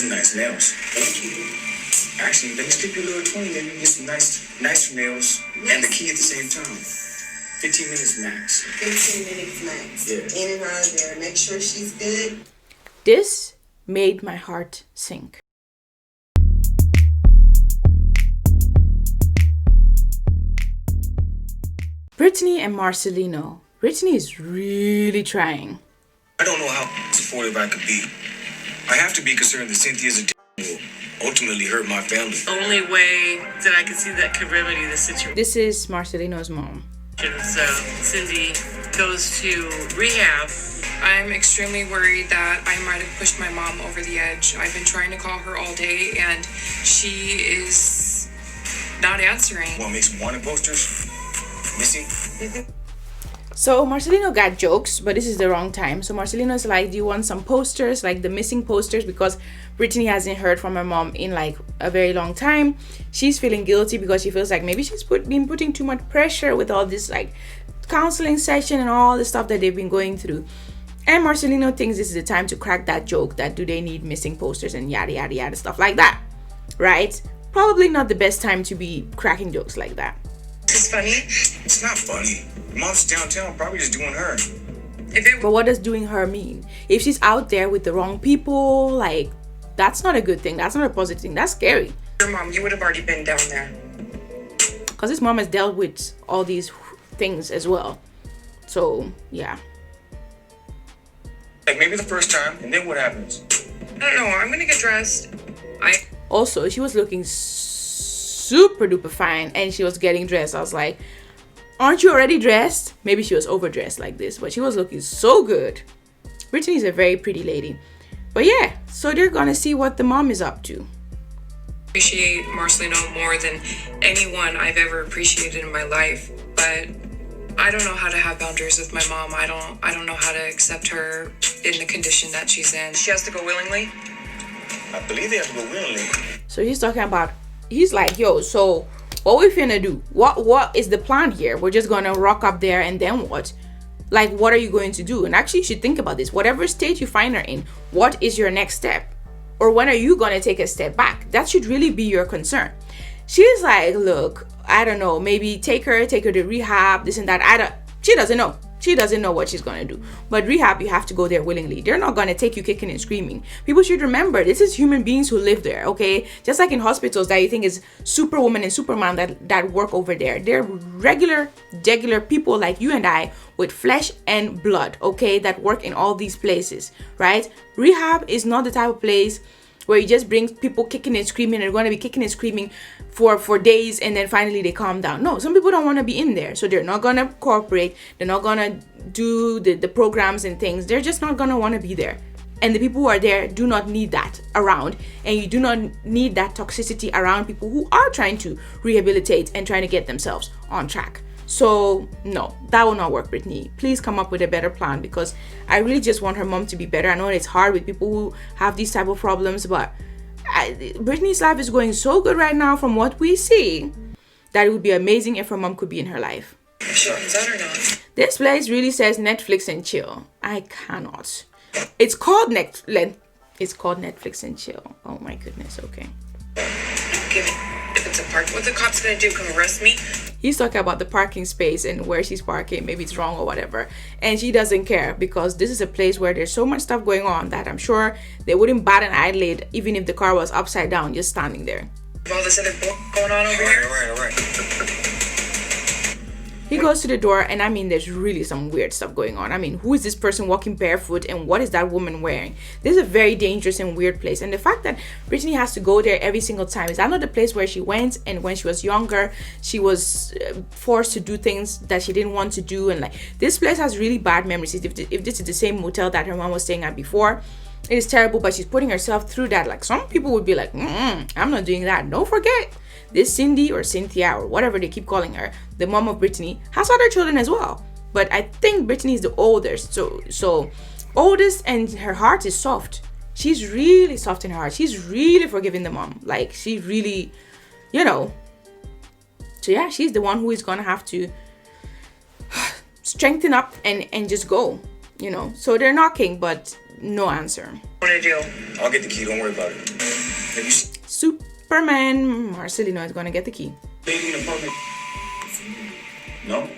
Nice nails. Thank you. Actually, let me skip you a little 20, then you get some nice nails and the key at the same time. 15 minutes max. 15 minutes max. Yeah. In and out of there. Make sure she's good. This made my heart sink. Brittany and Marcelino. Brittany is really trying. I don't know how supportive I could be. I have to be concerned that Cynthia's a will ultimately hurt my family. Only way that I could see that could remedy the situation. This is Marcelino's mom. So Cindy goes to rehab. I'm extremely worried that I might have pushed my mom over the edge. I've been trying to call her all day and she is not answering. Want to make some wanted posters? Missing? So Marcelino got jokes, but this is the wrong time. So Marcelino's like, do you want some posters, like the missing posters? Because Brittany hasn't heard from her mom in like a very long time. She's feeling guilty because she feels like maybe she's been putting too much pressure with all this like counseling session and all the stuff that they've been going through. And Marcelino thinks this is the time to crack that joke that do they need missing posters and yada yada yada stuff like that, right? Probably not the best time to be cracking jokes like that. This is funny. It's not funny. Mom's downtown, probably just doing her. But what does doing her mean? If she's out there with the wrong people, like, that's not a good thing. That's not a positive thing. That's scary. Your mom, you would have already been down there. Because his mom has dealt with all these things as well. So, yeah. Like maybe the first time, and then what happens? I don't know. I'm gonna get dressed. Also, she was looking super duper fine and she was getting dressed. I was like, aren't you already dressed? Maybe she was overdressed like this, but she was looking so good. Brittany's a very pretty lady. But yeah, so they're gonna see what the mom is up to. Appreciate Marcelino more than anyone I've ever appreciated in my life, but I don't know how to have boundaries with my mom. I don't know how to accept her in the condition that she's in. She has to go willingly. I believe they have to go willingly. So he's talking about, he's like, yo, so what we finna do? What is the plan here? We're just gonna rock up there and then what? Like, what are you going to do? And actually you should think about this. Whatever state you find her in, what is your next step? Or when are you gonna take a step back? That should really be your concern. She's like, look, I don't know, maybe take her to rehab, this and that. She doesn't know. She doesn't know what she's gonna do. But rehab, you have to go there willingly. They're not gonna take you kicking and screaming. People should remember, this is human beings who live there, okay? Just like in hospitals that you think is superwoman and superman that work over there. They're regular people like you and I with flesh and blood, okay? That work in all these places, right? Rehab is not the type of place where you just bring people kicking and screaming and they're going to be kicking and screaming for days and then finally they calm down. No, some people don't want to be in there, so they're not going to cooperate. They're not going to do the programs and things. They're just not going to want to be there. And the people who are there do not need that around, and you do not need that toxicity around people who are trying to rehabilitate and trying to get themselves on track. So no, that will not work, Brittany. Please come up with a better plan, because I really just want her mom to be better. I know it's hard with people who have these type of problems, but Brittany's life is going so good right now from what we see that it would be amazing if her mom could be in her life. If she comes out or not. This place really says Netflix and chill. I cannot. It's called Netflix and chill. Oh my goodness. Okay. If it's a park, what the cops gonna do? Come arrest me? He's talking about the parking space and where she's parking. Maybe it's wrong or whatever. And she doesn't care, because this is a place where there's so much stuff going on that I'm sure they wouldn't bat an eyelid even if the car was upside down just standing there. All this other going on over here? All right. He goes to the door, and I mean, there's really some weird stuff going on. I mean, who is this person walking barefoot, and what is that woman wearing? This is a very dangerous and weird place. And the fact that Brittany has to go there every single time, is that not the place where she went? And when she was younger, she was forced to do things that she didn't want to do. And like, this place has really bad memories. If this is the same motel that her mom was staying at before, it is terrible. But she's putting herself through that. Like, some people would be like, I'm not doing that. Don't forget, this Cindy or Cynthia or whatever they keep calling her, the mom of Brittany, has other children as well. But I think Brittany is the oldest. So oldest, and her heart is soft. She's really soft in her heart. She's really forgiving the mom. Like, she really, So yeah, she's the one who is gonna have to strengthen up and just go, So they're knocking, but no answer. want to do? I'll get the key. Don't worry about it. Have you seen Superman Marcelino is gonna get the key. lady in the apartment? No.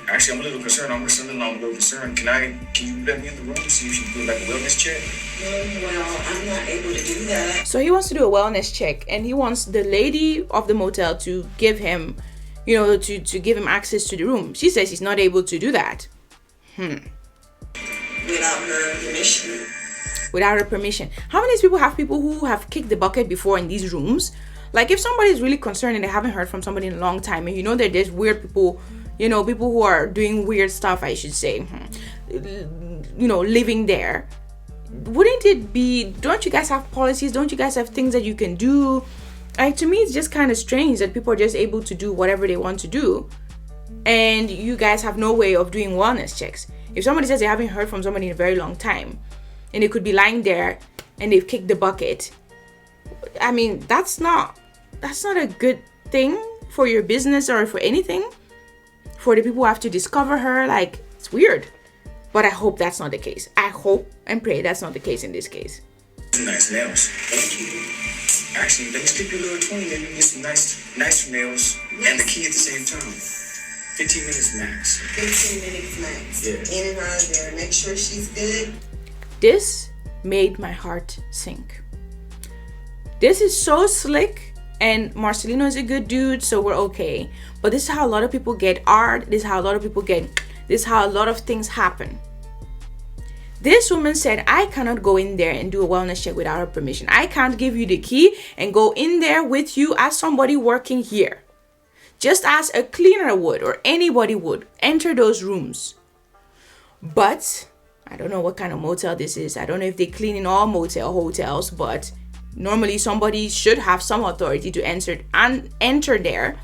Actually, I'm a little concerned. I'm a little concerned. Can you let me in the room to see if she can do like a wellness check? Well, I'm not able to do that. So he wants to do a wellness check, and he wants the lady of the motel to give him, to give him access to the room. She says he's not able to do that. Without her permission. Without her permission. How many people who have kicked the bucket before in these rooms? Like, if somebody is really concerned and they haven't heard from somebody in a long time, and that there's weird people, people who are doing weird stuff, I should say, living there, wouldn't it be, don't you guys have policies? Don't you guys have things that you can do? Like, to me, it's just kind of strange that people are just able to do whatever they want to do, and you guys have no way of doing wellness checks. If somebody says they haven't heard from somebody in a very long time, and they could be lying there and they've kicked the bucket, I mean, that's not a good thing for your business or for anything. For the people who have to discover her, like, it's weird. But I hope that's not the case. I hope and pray that's not the case in this case. Nice nails. Thank you. Actually, let me skip your little 20 and you can get some nice nails and the key at the same time. 15 minutes max. 15 minutes max. Yeah. In and out of there. Make sure she's good. This made my heart sink. This is so slick, and Marcelino is a good dude, so we're okay. But this is how a lot of people get art. This is how a lot of things happen. This woman said, I cannot go in there and do a wellness check without her permission. I can't give you the key and go in there with you as somebody working here. Just as a cleaner would or anybody would enter those rooms. But I don't know what kind of motel this is. I don't know if they clean in all hotels, but normally somebody should have some authority to enter there.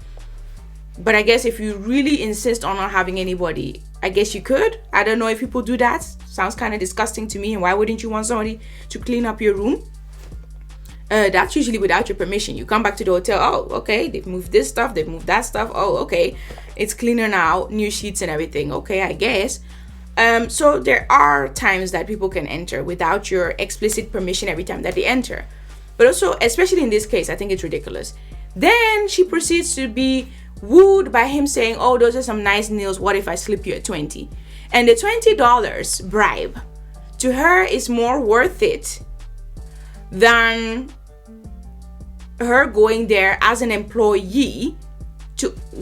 But I guess if you really insist on not having anybody, I guess you could. I don't know if people do that. Sounds kind of disgusting to me. And why wouldn't you want somebody to clean up your room? That's usually without your permission. You come back to the hotel. Oh, okay. They've moved this stuff. They've moved that stuff. Oh, okay. It's cleaner now. New sheets and everything. Okay, I guess. So there are times that people can enter without your explicit permission every time that they enter. But also, especially in this case, I think it's ridiculous. Then she proceeds to be wooed by him saying, oh, those are some nice nails. What if I slip you a 20? And the $20 bribe to her is more worth it than her going there as an employee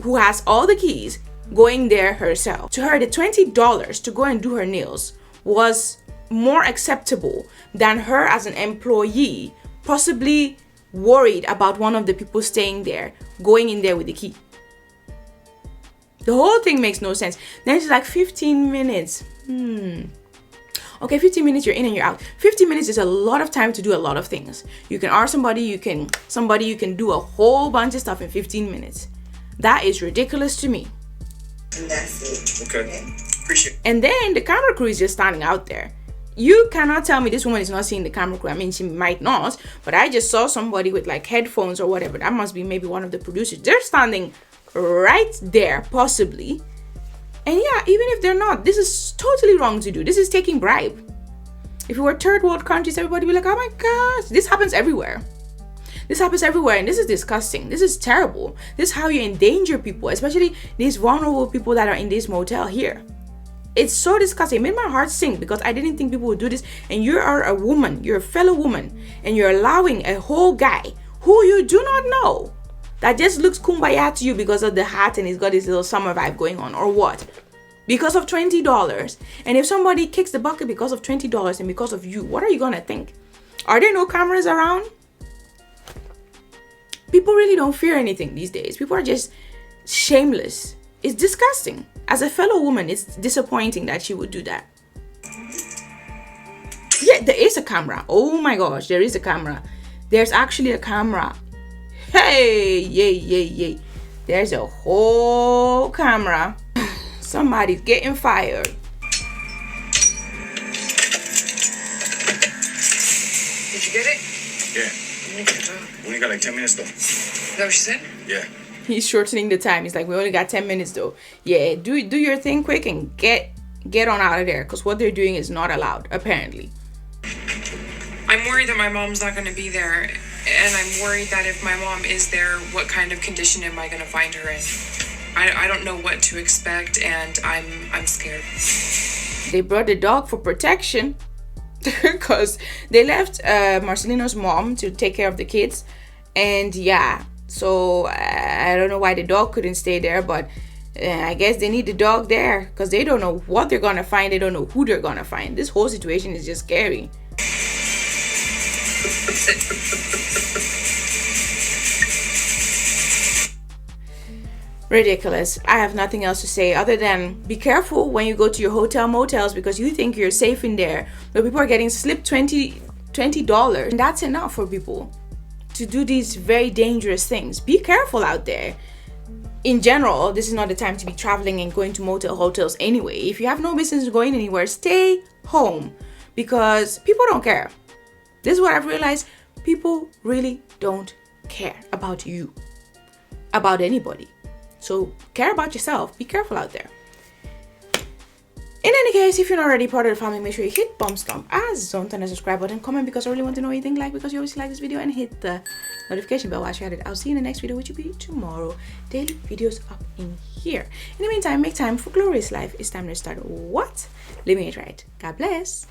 who has all the keys, going there herself. To her, the $20 to go and do her nails was more acceptable than her as an employee, possibly worried about one of the people staying there, going in there with the key. The whole thing makes no sense. Then she's like, 15 minutes. Okay, 15 minutes, you're in and you're out. 15 minutes is a lot of time to do a lot of things. You can ask somebody, you can do a whole bunch of stuff in 15 minutes. That is ridiculous to me. And that's it. Okay. Appreciate it. And then the camera crew is just standing out there. You cannot tell me this woman is not seeing the camera crew. I mean, she might not, but I just saw somebody with like headphones or whatever. That must be maybe one of the producers. They're standing right there, possibly. And yeah, even if they're not, this is totally wrong to do. This is taking bribe. If we were third world countries, everybody would be like, oh my gosh, this happens everywhere. This happens everywhere, and this is disgusting. This is terrible. This is how you endanger people, especially these vulnerable people that are in this motel here. It's so disgusting. It made my heart sink because I didn't think people would do this. And you are a woman, you're a fellow woman, and you're allowing a whole guy who you do not know, that just looks kumbaya to you because of the hat and he's got his little summer vibe going on, or what? Because of $20. And if somebody kicks the bucket because of $20 and because of you, what are you gonna think? Are there no cameras around? People really don't fear anything these days. People are just shameless. It's disgusting. As a fellow woman, it's disappointing that she would do that. Yeah, there is a camera. Oh my gosh, there is a camera. There's actually a camera. Hey, yay. There's a whole camera. Somebody's getting fired. Did you get it? Yeah. We can talk. We only got like 10 minutes though. Is that what she said? Yeah. He's shortening the time. He's like, we only got 10 minutes though. Yeah, do your thing quick and get on out of there, because what they're doing is not allowed, apparently. I I'm worried that my mom's not going to be there, and I'm worried that if my mom is there, what kind of condition am I going to find her in? I don't know what to expect, and I'm scared. They brought the dog for protection because they left Marcelino's mom to take care of the kids, and yeah, so I don't know why the dog couldn't stay there, but I guess they need the dog there because they don't know what they're gonna find. They don't know who they're gonna find. This whole situation is just scary. Ridiculous. I have nothing else to say other than be careful when you go to your hotel motels because you think you're safe in there, but people are getting slipped $20, and that's enough for people to do these very dangerous things. Be careful out there. In general, this is not the time to be traveling and going to motel hotels anyway. If you have no business going anywhere, stay home because people don't care. This is what I've realized. People really don't care about you, about anybody. So care about yourself. Be careful out there. In any case, if you're not already part of the family, make sure you hit thumbs don't turn the subscribe button, comment because I really want to know what you think, like because you always like this video, and hit the notification bell while you're at it. I'll see you in the next video, which will be tomorrow. Daily videos up in here. In the meantime, make time for glorious life. It's time to start what? Living it right. God bless.